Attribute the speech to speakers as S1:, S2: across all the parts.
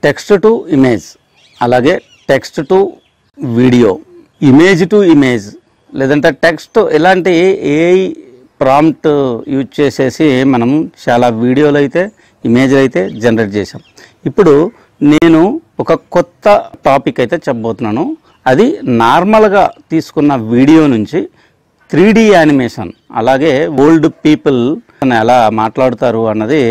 S1: Text to image, అలాగే text to video, image to image, లేదంటే text ఇలాంటి AI prompt use చేసేసి మనం చాలా వీడియోలు అయితే ఇమేజ్లు అయితే జనరేట్ చేసాం. ఇప్పుడు నేను ఒక కొత్త టాపిక్ అయితే చెప్పబోతున్నాను. అది నార్మల్గా తీసుకున్న వీడియో నుంచి 3D యానిమేషన్, అలాగే ఓల్డ్ పీపుల్ ఎలా మాట్లాడుతారు అన్నది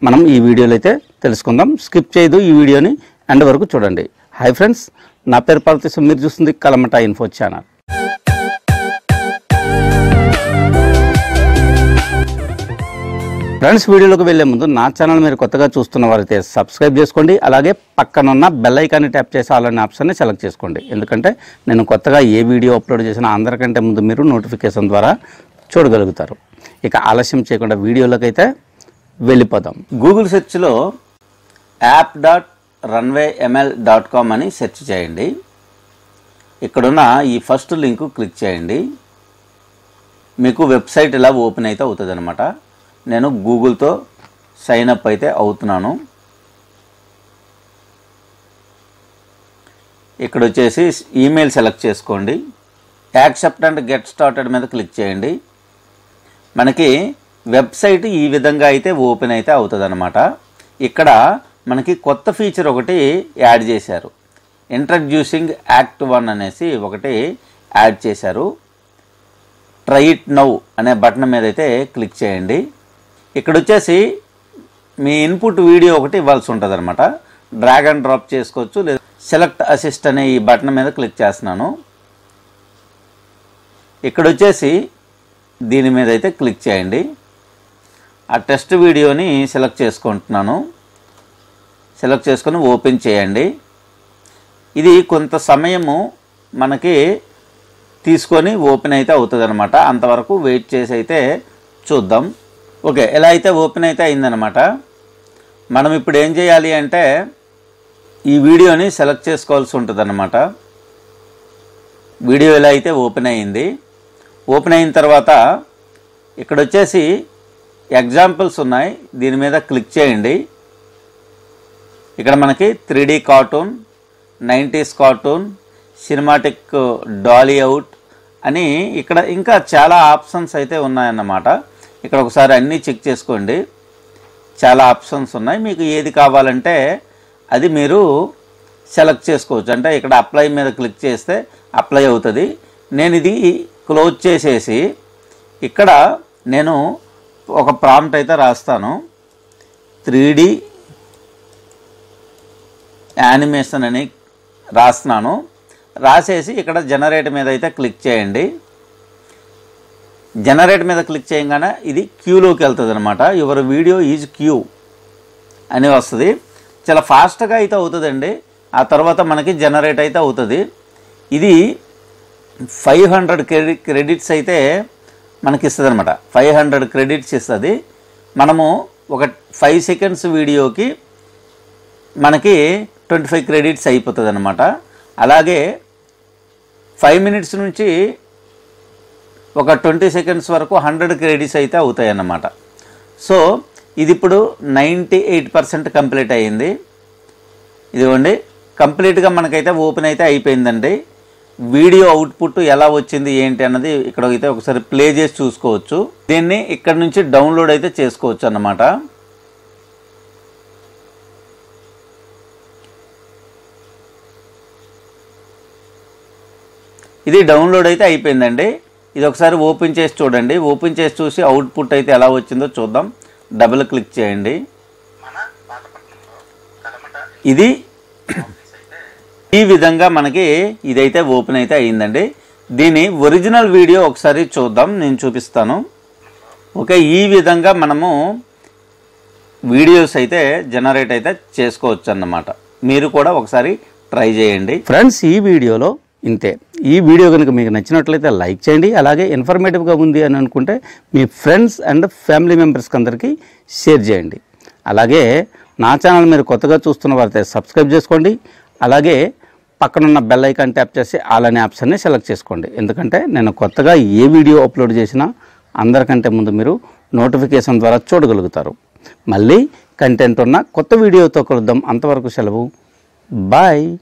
S1: మనం ఈ వీడియోలో అయితే తెలుసుకుందాం. స్కిప్ చేయదు, ఈ వీడియోని ఎండ్ వరకు చూడండి. హాయ్ ఫ్రెండ్స్, నా పేరు పార్వతీశం, మీరు చూస్తుంది కలమట ఇన్ఫో ఛానల్. ఫ్రెండ్స్, వీడియోలోకి వెళ్లే ముందు నా ఛానల్ మీరు కొత్తగా చూస్తున్న వారైతే సబ్స్క్రైబ్ చేసుకోండి. అలాగే పక్కనున్న బెల్ ఐకాన్ని ట్యాప్ చేసి ఆల్ అనే ఆప్షన్ని సెలెక్ట్ చేసుకోండి. ఎందుకంటే నేను కొత్తగా ఏ వీడియో అప్లోడ్ చేసినా అందరికంటే ముందు మీరు నోటిఫికేషన్ ద్వారా చూడగలుగుతారు. ఇక ఆలస్యం చేయకుండా వీడియోలోకి అయితే వెళ్ళిపోదాం. గూగుల్ సెర్చ్లో app.runwayml.com అని సెర్చ్ చేయండి. ఇక్కడున్న ఈ ఫస్ట్ లింకు క్లిక్ చేయండి. మీకు వెబ్సైట్ ఇలా ఓపెన్ అయితే అవుతుంది అనమాట. నేను గూగుల్తో సైన్ అప్ అయితే అవుతున్నాను. ఇక్కడ వచ్చేసి ఈమెయిల్ సెలెక్ట్ చేసుకోండి. యాక్సెప్ట్ అండ్ గెట్ స్టార్టెడ్ మీద క్లిక్ చేయండి. మనకి వెబ్సైట్ ఈ విధంగా అయితే ఓపెన్ అయితే అవుతుంది అనమాట. ఇక్కడ మనకి కొత్త ఫీచర్ ఒకటి యాడ్ చేశారు. ఇంట్రడ్యూసింగ్ యాక్ట్ 1 అనేసి ఒకటి యాడ్ చేశారు. ట్రై ఇట్ నౌ అనే బటన్ మీద అయితే క్లిక్ చేయండి. ఇక్కడ వచ్చేసి మీ ఇన్పుట్ వీడియో ఒకటి ఇవ్వాల్సి ఉంటుంది అనమాట. డ్రాగ్ అండ్ డ్రాప్ చేసుకోవచ్చు, లేదా సెలెక్ట్ అసిస్ట్ అనే ఈ బటన్ మీద క్లిక్ చేస్తున్నాను. ఇక్కడ వచ్చేసి దీని మీద అయితే క్లిక్ చేయండి. ఆ టెస్ట్ వీడియోని సెలెక్ట్ చేసుకుంటున్నాను. సెలెక్ట్ చేసుకొని ఓపెన్ చేయండి. ఇది కొంత సమయము మనకి తీసుకొని ఓపెన్ అయితే అవుతుంది అనమాట. అంతవరకు వెయిట్ చేసి అయితే చూద్దాం. ఓకే, ఎలా అయితే ఓపెన్ అయితే అయిందనమాట. మనం ఇప్పుడు ఏం చేయాలి అంటే ఈ వీడియోని సెలెక్ట్ చేసుకోవాల్సి ఉంటుంది అనమాట. వీడియో ఎలా అయితే ఓపెన్ అయ్యింది. ఓపెన్ అయిన తర్వాత ఇక్కడ వచ్చేసి ఎగ్జాంపుల్స్ ఉన్నాయి, దీని మీద క్లిక్ చేయండి. ఇక్కడ మనకి 3D cartoon, 90s cartoon, cinematic Dolly out అని ఇక్కడ ఇంకా చాలా ఆప్షన్స్ అయితే ఉన్నాయన్నమాట. ఇక్కడ ఒకసారి అన్నీ చెక్ చేసుకోండి. చాలా ఆప్షన్స్ ఉన్నాయి, మీకు ఏది కావాలంటే అది మీరు సెలెక్ట్ చేసుకోవచ్చు. అంటే ఇక్కడ అప్లై మీద క్లిక్ చేస్తే అప్లై అవుతుంది. నేను ఇది క్లోజ్ చేసేసి ఇక్కడ నేను ఒక ప్రాంప్ట్ అయితే రాస్తాను. 3D యానిమేషన్ అని రాస్తున్నాను. రాసేసి ఇక్కడ జనరేట్ మీద అయితే క్లిక్ చేయండి. జనరేట్ మీద క్లిక్ చేయగానే ఇది క్యూలోకి వెళ్తుంది అనమాట. యువర్ వీడియో ఈజ్ క్యూ అని వస్తుంది. చాలా ఫాస్ట్గా అయితే అవుతుందండి. ఆ తర్వాత మనకి జనరేట్ అయితే అవుతుంది. ఇది 500 క్రెడిట్స్ అయితే మనకి ఇస్తుంది అనమాట. 500 క్రెడిట్స్ ఇస్తుంది. మనము ఒక 5 సెకండ్స్ వీడియోకి మనకి 25 క్రెడిట్స్ అయిపోతుంది అనమాట. అలాగే 5 మినిట్స్ నుంచి ఒక 20 సెకండ్స్ వరకు 100 క్రెడిట్స్ అయితే అవుతాయి అన్నమాట. సో ఇది ఇప్పుడు 98% కంప్లీట్ అయ్యింది. ఇదిగోండి, కంప్లీట్గా మనకైతే ఓపెన్ అయితే అయిపోయిందండి. వీడియో అవుట్పుట్ ఎలా వచ్చింది ఏంటి అన్నది ఇక్కడ అయితే ఒకసారి ప్లే చేసి చూసుకోవచ్చు. దీన్ని ఇక్కడ నుంచి డౌన్లోడ్ అయితే చేసుకోవచ్చు అన్నమాట. ఇది డౌన్లోడ్ అయితే అయిపోయిందండి. ఇది ఒకసారి ఓపెన్ చేసి చూడండి. ఓపెన్ చేసి చూసి అవుట్పుట్ అయితే ఎలా వచ్చిందో చూద్దాం. డబుల్ క్లిక్ చేయండి. ఇది ఈ విధంగా మనకి ఇదైతే ఓపెన్ అయితే అయ్యిందండి. దీని ఒరిజినల్ వీడియో ఒకసారి చూద్దాం, నేను చూపిస్తాను. ఓకే, ఈ విధంగా మనము వీడియోస్ అయితే జనరేట్ అయితే చేసుకోవచ్చు అన్నమాట. మీరు కూడా ఒకసారి ట్రై చేయండి. ఫ్రెండ్స్, ఈ వీడియోలో ఇంతే. ఈ వీడియో కనుక మీకు నచ్చినట్లయితే లైక్ చేయండి. అలాగే ఇన్ఫర్మేటివ్గా ఉంది అని అనుకుంటే మీ ఫ్రెండ్స్ అండ్ ఫ్యామిలీ మెంబర్స్కి అందరికీ షేర్ చేయండి. అలాగే నా ఛానల్ మీరు కొత్తగా చూస్తున్న వారైతే సబ్స్క్రైబ్ చేసుకోండి. అలాగే పక్కనున్న బెల్ ఐకాన్ ట్యాప్ చేసి ఆల్ అనే ఆప్షన్ని సెలెక్ట్ చేసుకోండి. ఎందుకంటే నేను కొత్తగా ఏ వీడియో అప్లోడ్ చేసినా అందరికంటే ముందు మీరు నోటిఫికేషన్ ద్వారా చూడగలుగుతారు. మళ్ళీ
S2: కంటెంట్ ఉన్న కొత్త వీడియోతో కలుద్దాం. అంతవరకు సెలవు. బాయ్.